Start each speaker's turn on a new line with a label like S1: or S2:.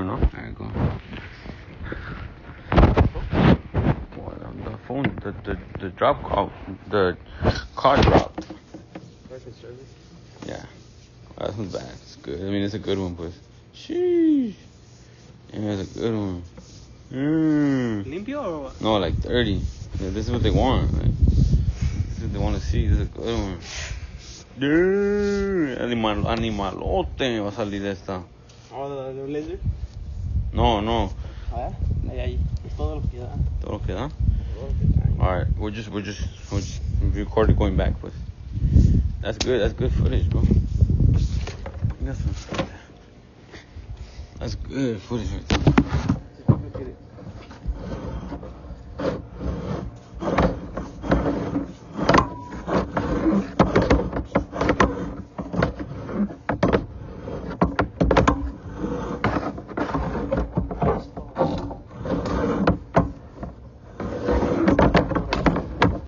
S1: more, no? There you go. The phone, the drop call, the car dropped. Yeah. That's not bad. It's good. I mean, it's a good one, but sheesh. Yeah, it's a good one.
S2: Limpio or what?
S1: No, like 30. Yeah, this is what they want. Like, this is what they want to see. This is a good one. Animalote va a salir esta.
S2: Oh, the laser?
S1: No.
S2: Ah, ahí. Todo lo que da.
S1: Todo lo que da? Alright, we're just recording going back, but that's good footage, bro. That's good footage right there.